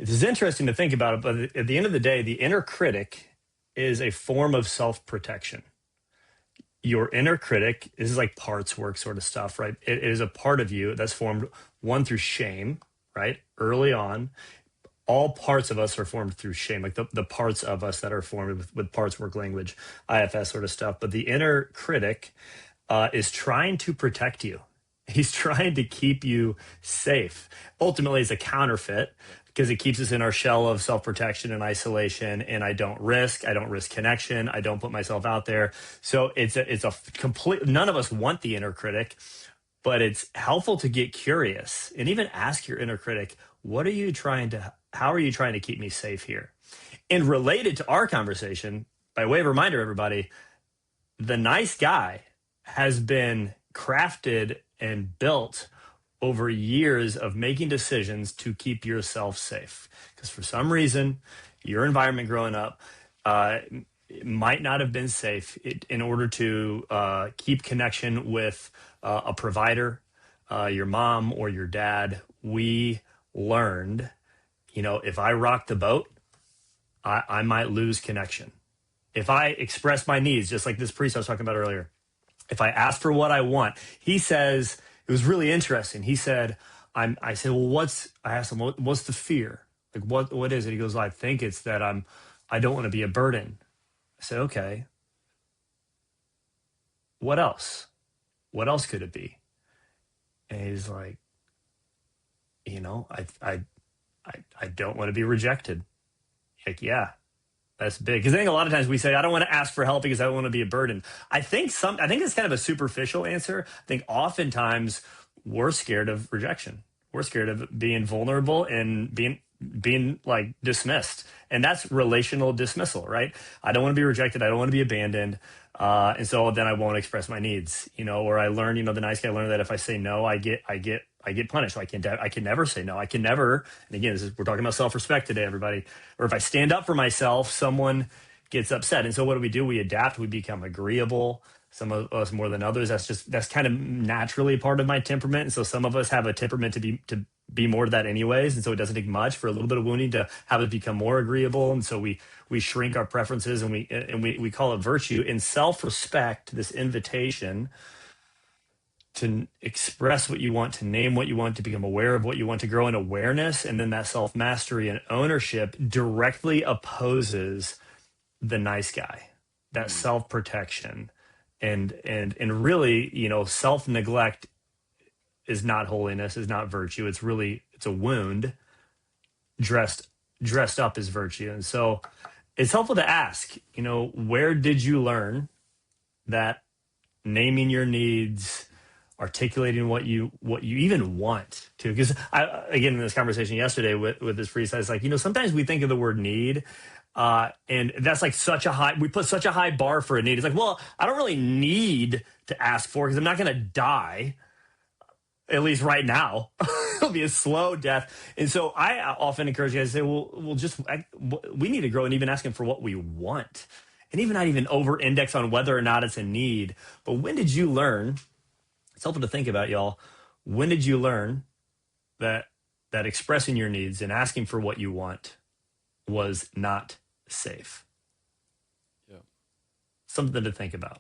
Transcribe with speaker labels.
Speaker 1: It's interesting to think about it, but at the end of the day, the inner critic is a form of self-protection. Your inner critic is like parts work sort of stuff, right? It is a part of you that's formed one through shame, right? Early on, all parts of us are formed through shame, like the parts of us that are formed with parts work language, IFS sort of stuff. But the inner critic is trying to protect you. He's trying to keep you safe. Ultimately, it's a counterfeit because it keeps us in our shell of self-protection and isolation. And I don't risk connection. I don't put myself out there. So it's a complete, none of us want the inner critic, but it's helpful to get curious and even ask your inner critic, how are you trying to keep me safe here? And related to our conversation, by way of reminder, everybody, the nice guy has been crafted and built over years of making decisions to keep yourself safe. Because for some reason, your environment growing up might not have been safe in order to keep connection with a provider, your mom or your dad. We learned, if I rock the boat, I might lose connection. If I express my needs, just like this priest I was talking about earlier, if I ask for what I want, he says, it was really interesting. He said, I said, well, I asked him, what's the fear? Like, what is it? He goes, well, I think it's that I don't want to be a burden. I said, okay, what else? What else could it be? And he's like, I don't want to be rejected. Like, yeah, that's big. Because I think a lot of times we say, I don't want to ask for help because I don't want to be a burden. I think it's kind of a superficial answer. I think oftentimes we're scared of rejection. We're scared of being vulnerable and being like dismissed. And that's relational dismissal, right? I don't want to be rejected. I don't want to be abandoned. And so then I won't express my needs, or I learn, the nice guy learned that if I say no, I get punished. So I can never say no. I can never. And again, we're talking about self-respect today, everybody. Or if I stand up for myself, someone gets upset. And so what do? We adapt. We become agreeable. Some of us more than others. That's kind of naturally part of my temperament. And so some of us have a temperament to be more of that anyways. And so it doesn't take much for a little bit of wounding to have it become more agreeable. And so we shrink our preferences and we call it virtue. In self-respect, this invitation to express what you want, to name what you want, to become aware of what you want, to grow in awareness, and then that self-mastery and ownership directly opposes the nice guy, that self-protection. And really, self-neglect is not holiness, is not virtue. It's a wound dressed up as virtue. And so it's helpful to ask, where did you learn that naming your needs, articulating what you even want to? Because again, in this conversation yesterday with this priest, I was like, sometimes we think of the word need, and that's like we put such a high bar for a need. It's like, well, I don't really need to ask for because I'm not going to die, at least right now. It'll be a slow death. And so I often encourage you guys to say, we need to grow and even asking for what we want, and even not even over index on whether or not it's a need. But when did you learn? It's helpful to think about, y'all. When did you learn that expressing your needs and asking for what you want was not safe?
Speaker 2: Yeah.
Speaker 1: Something to think about.